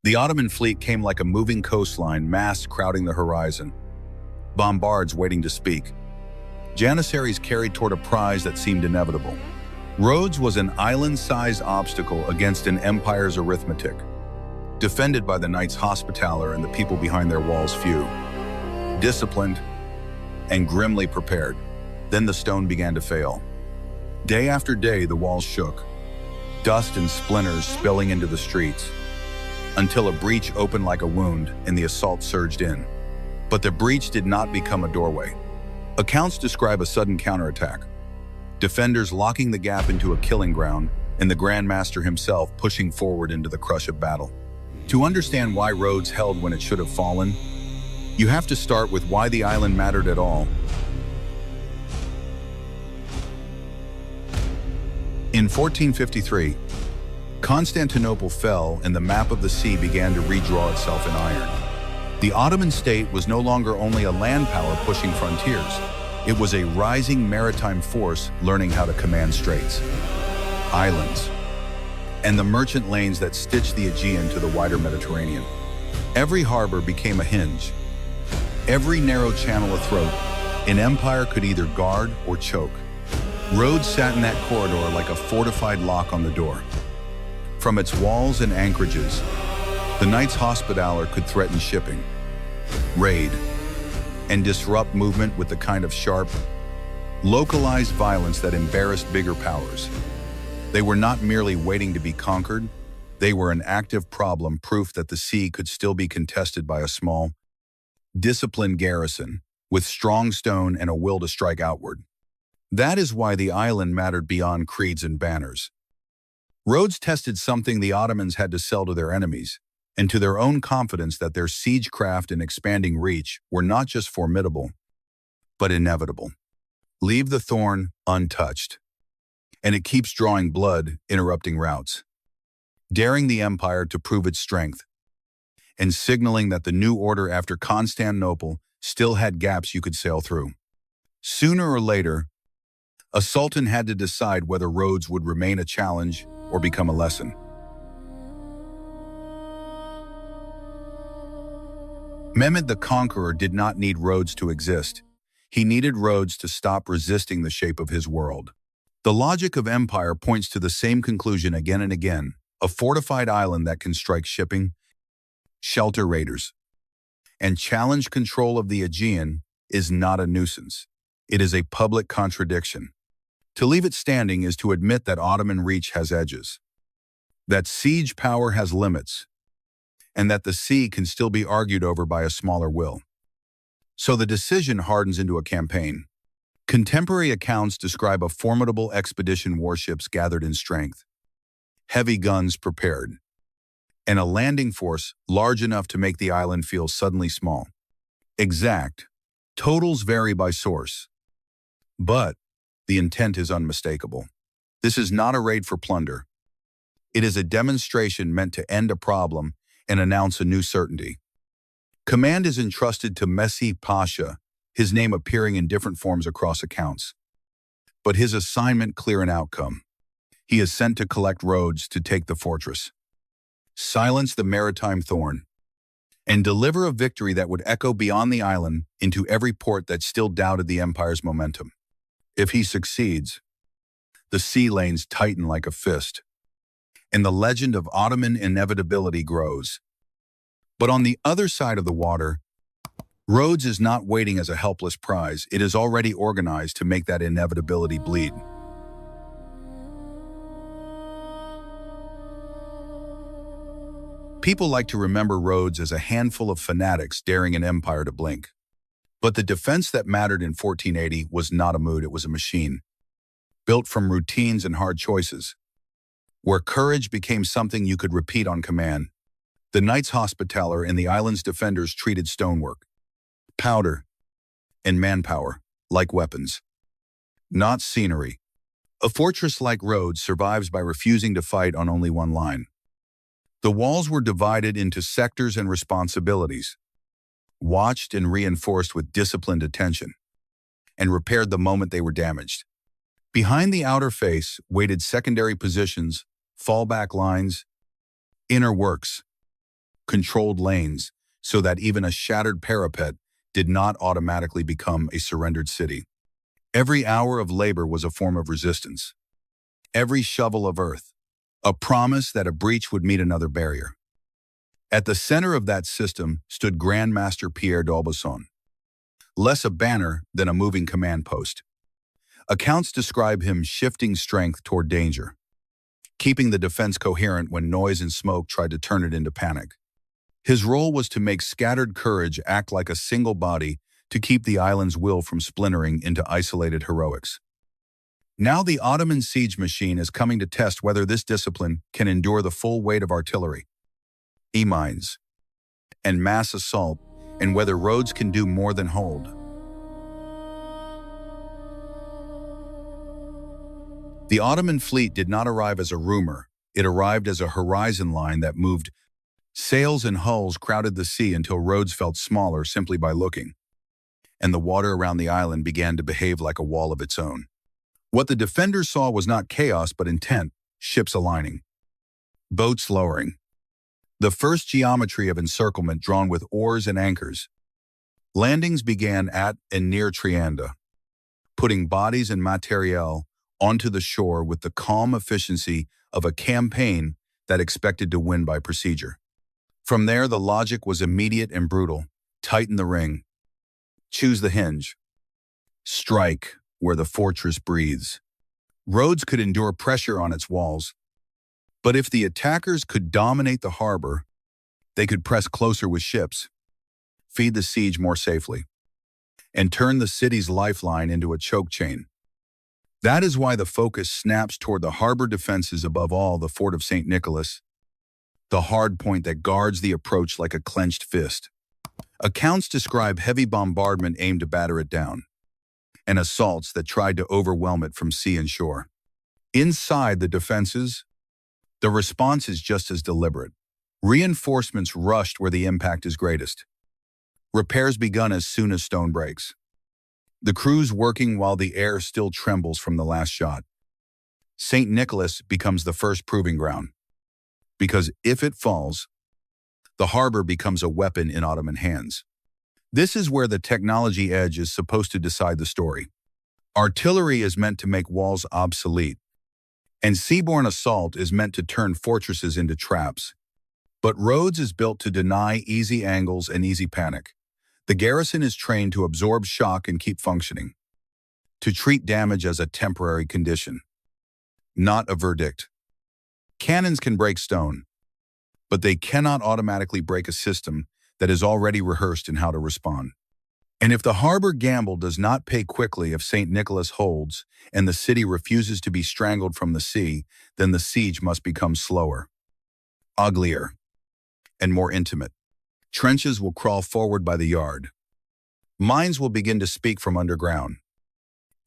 The Ottoman fleet came like a moving coastline, masts crowding the horizon, bombards waiting to speak. Janissaries carried toward a prize that seemed inevitable. Rhodes was an island-sized obstacle against an empire's arithmetic, defended by the Knights Hospitaller and the people behind their walls few, disciplined and grimly prepared. Then the stone began to fail. Day after day, the walls shook, dust and splinters spilling into the streets, until a breach opened like a wound and the assault surged in. But the breach did not become a doorway. Accounts describe a sudden counterattack, defenders locking the gap into a killing ground, and the Grand Master himself pushing forward into the crush of battle. To understand why Rhodes held when it should have fallen, you have to start with why the island mattered at all. In 1453, Constantinople fell and the map of the sea began to redraw itself in iron. The Ottoman state was no longer only a land power pushing frontiers. It was a rising maritime force learning how to command straits, islands, and the merchant lanes that stitched the Aegean to the wider Mediterranean. Every harbor became a hinge, every narrow channel a throat. An empire could either guard or choke. Rhodes sat in that corridor like a fortified lock on the door. From its walls and anchorages, the Knights Hospitaller could threaten shipping, raid, and disrupt movement with the kind of sharp, localized violence that embarrassed bigger powers. They were not merely waiting to be conquered, they were an active problem, proof that the sea could still be contested by a small, disciplined garrison with strong stone and a will to strike outward. That is why the island mattered beyond creeds and banners. Rhodes tested something the Ottomans had to sell to their enemies, and to their own confidence that their siegecraft and expanding reach were not just formidable, but inevitable. Leave the thorn untouched, and it keeps drawing blood, interrupting routes, daring the empire to prove its strength, and signaling that the new order after Constantinople still had gaps you could sail through. Sooner or later, a sultan had to decide whether Rhodes would remain a challenge or become a lesson. Mehmed the Conqueror did not need Rhodes to exist. He needed Rhodes to stop resisting the shape of his world. The logic of empire points to the same conclusion again and again: a fortified island that can strike shipping, shelter raiders, and challenge control of the Aegean is not a nuisance. It is a public contradiction. To leave it standing is to admit that Ottoman reach has edges, that siege power has limits, and that the sea can still be argued over by a smaller will. So the decision hardens into a campaign. Contemporary accounts describe a formidable expedition, warships gathered in strength, heavy guns prepared, and a landing force large enough to make the island feel suddenly small. Exact totals vary by source, but the intent is unmistakable. This is not a raid for plunder. It is a demonstration meant to end a problem and announce a new certainty. Command is entrusted to Mehmed Pasha, his name appearing in different forms across accounts. But his assignment clear in outcome. He is sent to collect Rhodes to take the fortress, silence the maritime thorn, and deliver a victory that would echo beyond the island into every port that still doubted the empire's momentum. If he succeeds, the sea lanes tighten like a fist, and the legend of Ottoman inevitability grows. But on the other side of the water, Rhodes is not waiting as a helpless prize. It is already organized to make that inevitability bleed. People like to remember Rhodes as a handful of fanatics daring an empire to blink. But the defense that mattered in 1480 was not a mood, it was a machine, built from routines and hard choices, where courage became something you could repeat on command. The Knights Hospitaller and the island's defenders treated stonework, powder, and manpower like weapons, not scenery. A fortress like Rhodes survives by refusing to fight on only one line. The walls were divided into sectors and responsibilities, watched and reinforced with disciplined attention, and repaired the moment they were damaged. Behind the outer face waited secondary positions, fallback lines, inner works, controlled lanes, so that even a shattered parapet did not automatically become a surrendered city. Every hour of labor was a form of resistance. Every shovel of earth, a promise that a breach would meet another barrier. At the center of that system stood Grand Master Pierre d'Aubusson, less a banner than a moving command post. Accounts describe him shifting strength toward danger, keeping the defense coherent when noise and smoke tried to turn it into panic. His role was to make scattered courage act like a single body to keep the island's will from splintering into isolated heroics. Now the Ottoman siege machine is coming to test whether this discipline can endure the full weight of artillery, E-mines, and mass assault, and whether Rhodes can do more than hold. The Ottoman fleet did not arrive as a rumor. It arrived as a horizon line that moved. Sails and hulls crowded the sea until Rhodes felt smaller simply by looking, and the water around the island began to behave like a wall of its own. What the defenders saw was not chaos but intent, ships aligning, boats lowering, the first geometry of encirclement drawn with oars and anchors. Landings began at and near Trianda, putting bodies and materiel onto the shore with the calm efficiency of a campaign that expected to win by procedure. From there, the logic was immediate and brutal. Tighten the ring. Choose the hinge. Strike where the fortress breathes. Rhodes could endure pressure on its walls, but if the attackers could dominate the harbor, they could press closer with ships, feed the siege more safely, and turn the city's lifeline into a choke chain. That is why the focus snaps toward the harbor defenses, above all the fort of St. Nicholas, the hard point that guards the approach like a clenched fist. Accounts describe heavy bombardment aimed to batter it down, and assaults that tried to overwhelm it from sea and shore. Inside the defenses, the response is just as deliberate. Reinforcements rushed where the impact is greatest. Repairs begun as soon as stone breaks. The crews working while the air still trembles from the last shot. St. Nicholas becomes the first proving ground, because if it falls, the harbor becomes a weapon in Ottoman hands. This is where the technology edge is supposed to decide the story. Artillery is meant to make walls obsolete, and seaborne assault is meant to turn fortresses into traps. But Rhodes is built to deny easy angles and easy panic. The garrison is trained to absorb shock and keep functioning, to treat damage as a temporary condition, not a verdict. Cannons can break stone, but they cannot automatically break a system that is already rehearsed in how to respond. And if the harbor gamble does not pay quickly, if St. Nicholas holds and the city refuses to be strangled from the sea, then the siege must become slower, uglier, and more intimate. Trenches will crawl forward by the yard. Mines will begin to speak from underground,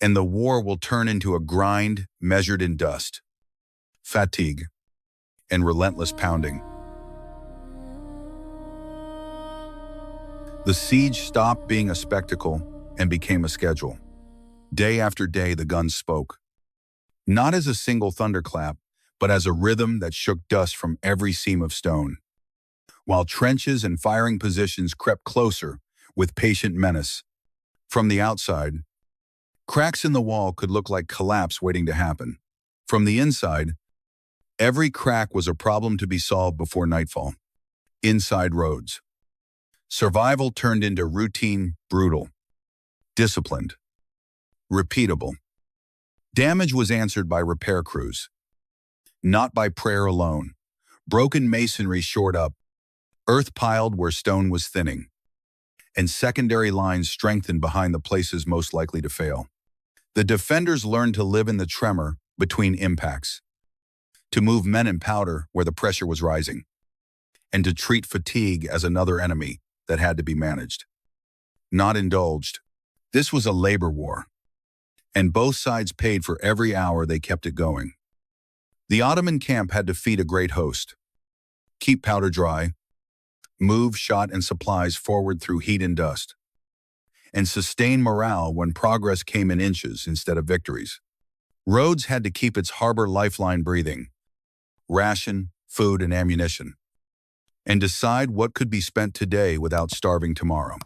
and the war will turn into a grind measured in dust, fatigue, and relentless pounding. The siege stopped being a spectacle and became a schedule. Day after day, the guns spoke, not as a single thunderclap, but as a rhythm that shook dust from every seam of stone, while trenches and firing positions crept closer with patient menace. From the outside, cracks in the wall could look like collapse waiting to happen. From the inside, every crack was a problem to be solved before nightfall. Inside Rhodes, survival turned into routine, brutal, disciplined, repeatable. Damage was answered by repair crews, not by prayer alone. Broken masonry shored up, earth piled where stone was thinning, and secondary lines strengthened behind the places most likely to fail. The defenders learned to live in the tremor between impacts, to move men in powder where the pressure was rising, and to treat fatigue as another enemy that had to be managed, not indulged. This was a labor war, and both sides paid for every hour they kept it going. The Ottoman camp had to feed a great host, keep powder dry, move shot and supplies forward through heat and dust, and sustain morale when progress came in inches instead of victories. Rhodes had to keep its harbor lifeline breathing, ration, food, and ammunition. and decide what could be spent today without starving tomorrow.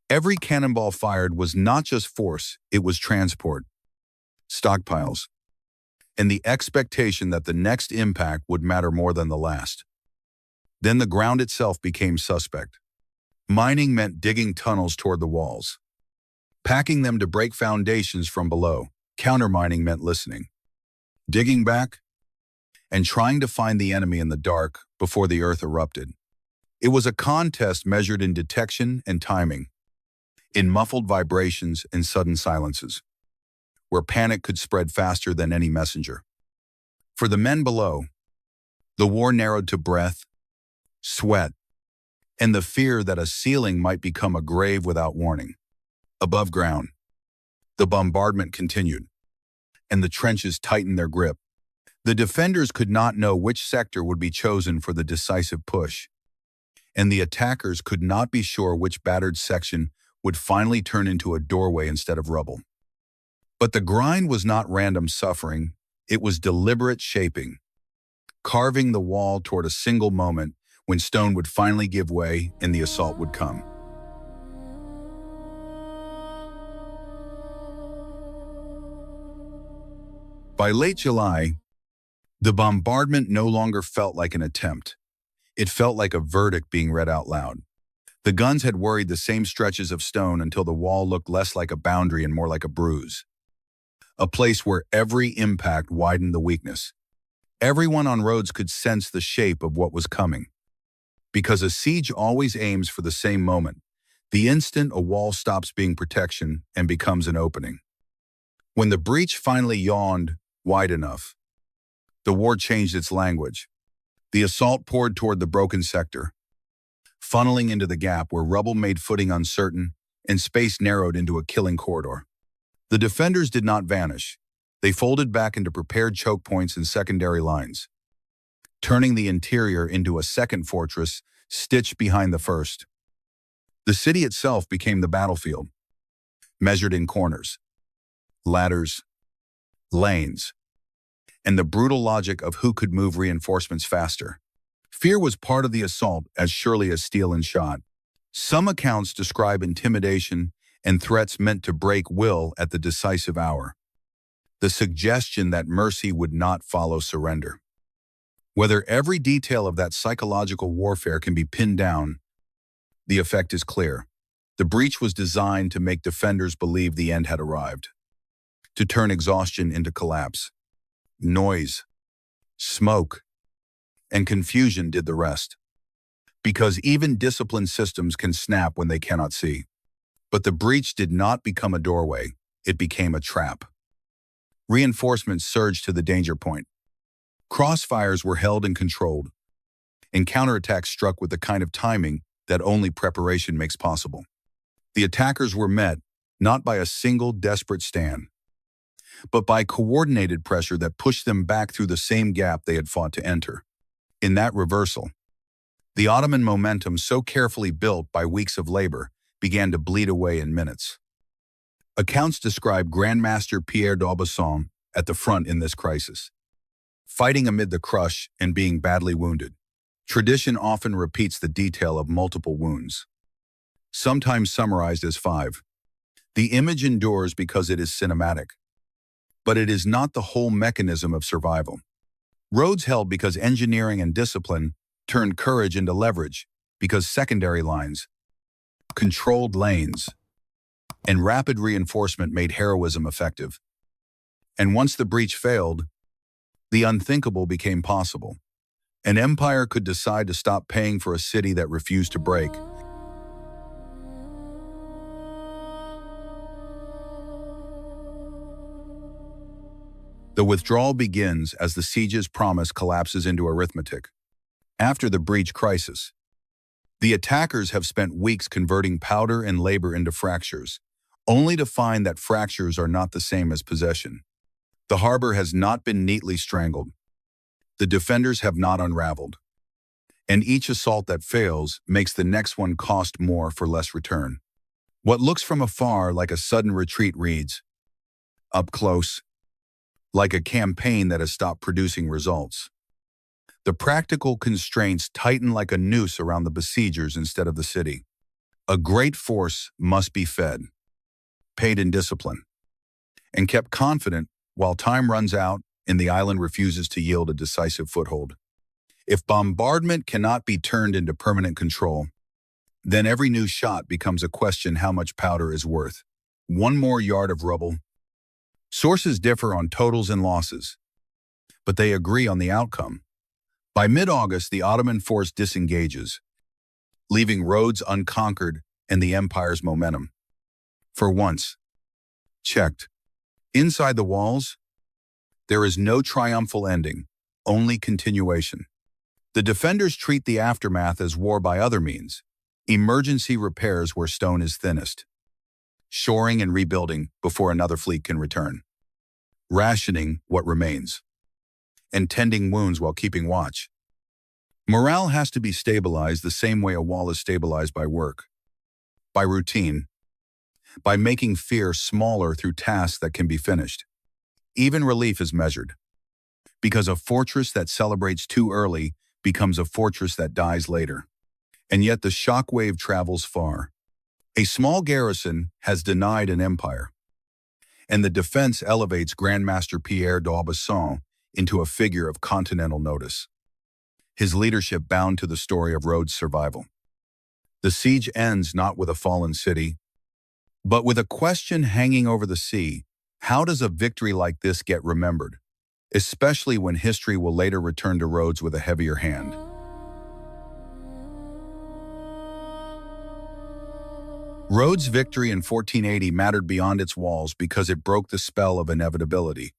Every cannonball fired was not just force, it was transport, stockpiles, and the expectation that the next impact would matter more than the last. Then the ground itself became suspect. Mining meant digging tunnels toward the walls, packing them to break foundations from below. Countermining meant listening, digging back, and trying to find the enemy in the dark before the earth erupted. It was a contest measured in detection and timing, in muffled vibrations and sudden silences, where panic could spread faster than any messenger. For the men below, the war narrowed to breath, sweat, and the fear that a ceiling might become a grave without warning. Above ground, the bombardment continued, and the trenches tightened their grip. The defenders could not know which sector would be chosen for the decisive push, and the attackers could not be sure which battered section would finally turn into a doorway instead of rubble. But the grind was not random suffering, it was deliberate shaping, carving the wall toward a single moment when stone would finally give way and the assault would come. By late July, the bombardment no longer felt like an attempt. It felt like a verdict being read out loud. The guns had worried the same stretches of stone until the wall looked less like a boundary and more like a bruise. A place where every impact widened the weakness. Everyone on Rhodes could sense the shape of what was coming. Because a siege always aims for the same moment, the instant a wall stops being protection and becomes an opening. When the breach finally yawned wide enough, the war changed its language. The assault poured toward the broken sector, funneling into the gap where rubble made footing uncertain and space narrowed into a killing corridor. The defenders did not vanish. They folded back into prepared choke points and secondary lines, turning the interior into a second fortress stitched behind the first. The city itself became the battlefield, measured in corners, ladders, lanes, and the brutal logic of who could move reinforcements faster. Fear was part of the assault as surely as steel and shot. Some accounts describe intimidation and threats meant to break will at the decisive hour, the suggestion that mercy would not follow surrender. Whether every detail of that psychological warfare can be pinned down, the effect is clear. The breach was designed to make defenders believe the end had arrived, to turn exhaustion into collapse. Noise, smoke, and confusion did the rest. Because even disciplined systems can snap when they cannot see. But the breach did not become a doorway, it became a trap. Reinforcements surged to the danger point. Crossfires were held and controlled, and counterattacks struck with the kind of timing that only preparation makes possible. The attackers were met not by a single desperate stand, but by coordinated pressure that pushed them back through the same gap they had fought to enter. In that reversal, the Ottoman momentum so carefully built by weeks of labor began to bleed away in minutes. Accounts describe Grand Master Pierre at the front in this crisis, fighting amid the crush and being badly wounded. Tradition often repeats the detail of multiple wounds, sometimes summarized as 5. The image endures because it is cinematic, but it is not the whole mechanism of survival. Rhodes held because engineering and discipline turned courage into leverage, because secondary lines, controlled lanes, and rapid reinforcement made heroism effective. And once the breach failed, the unthinkable became possible. An empire could decide to stop paying for a city that refused to break. The withdrawal begins as the siege's promise collapses into arithmetic. After the breach crisis, the attackers have spent weeks converting powder and labor into fractures, only to find that fractures are not the same as possession. The harbor has not been neatly strangled. The defenders have not unraveled. And each assault that fails makes the next one cost more for less return. What looks from afar like a sudden retreat reads, up close, like a campaign that has stopped producing results. The practical constraints tightened like a noose around the besiegers instead of the city. A great force must be fed, paid in discipline, and kept confident while time runs out and the island refuses to yield a decisive foothold. If bombardment cannot be turned into permanent control, then every new shot becomes a question how much powder is worth. One more yard of rubble. Sources differ on totals and losses, but they agree on the outcome. By mid-August, the Ottoman force disengages, leaving Rhodes unconquered and the empire's momentum, for once, checked. Inside the walls, there is no triumphal ending, only continuation. The defenders treat the aftermath as war by other means, emergency repairs where stone is thinnest, shoring and rebuilding before another fleet can return, rationing what remains, and tending wounds while keeping watch. Morale has to be stabilized the same way a wall is stabilized by work, by routine, by making fear smaller through tasks that can be finished. Even relief is measured, because a fortress that celebrates too early becomes a fortress that dies later. And yet the shockwave travels far. A small garrison has denied an empire, and the defense elevates Grand Master Pierre d'Aubusson into a figure of continental notice. His leadership bound to the story of Rhodes' survival. The siege ends not with a fallen city, but with a question hanging over the sea: how does a victory like this get remembered, especially when history will later return to Rhodes with a heavier hand? Rhodes' victory in 1480 mattered beyond its walls because it broke the spell of inevitability.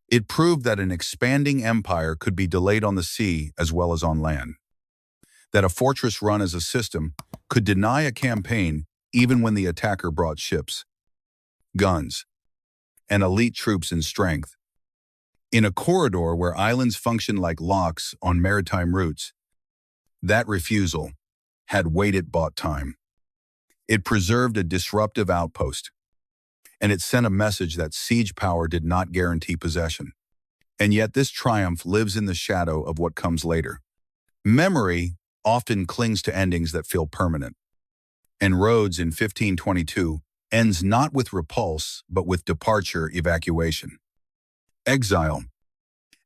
It proved that an expanding empire could be delayed on the sea as well as on land, that a fortress run as a system could deny a campaign even when the attacker brought ships, guns, and elite troops in strength. In a corridor where islands function like locks on maritime routes, that refusal had weight it bought time. It preserved a disruptive outpost, and it sent a message that siege power did not guarantee possession. And yet this triumph lives in the shadow of what comes later. Memory often clings to endings that feel permanent. And Rhodes in 1522 ends not with repulse, but with departure, evacuation, exile,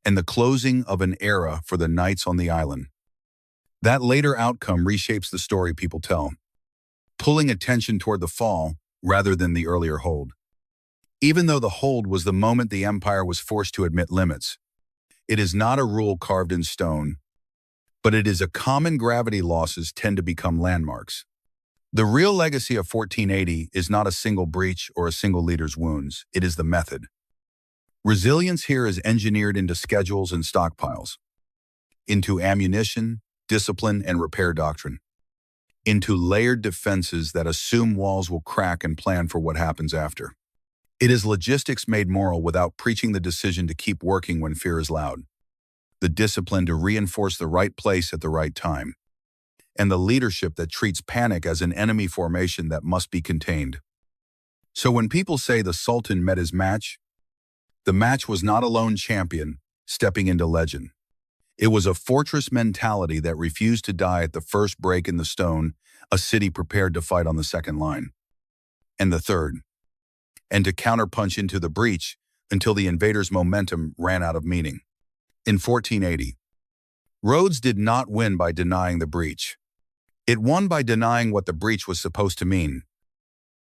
and the closing of an era for the knights on the island. That later outcome reshapes the story people tell, pulling attention toward the fall rather than the earlier hold. Even though the hold was the moment the empire was forced to admit limits, it is not a rule carved in stone, but it is a common gravity losses tend to become landmarks. The real legacy of 1480 is not a single breach or a single leader's wounds, it is the method. Resilience here is engineered into schedules and stockpiles, into ammunition, discipline, and repair doctrine, into layered defenses that assume walls will crack and plan for what happens after. It is logistics made moral without preaching the decision to keep working when fear is loud, the discipline to reinforce the right place at the right time, and the leadership that treats panic as an enemy formation that must be contained. So when people say the Sultan met his match, the match was not a lone champion stepping into legend. It was a fortress mentality that refused to die at the first break in the stone, a city prepared to fight on the second line, and the third, and to counterpunch into the breach until the invaders' momentum ran out of meaning. In 1480, Rhodes did not win by denying the breach. It won by denying what the breach was supposed to mean,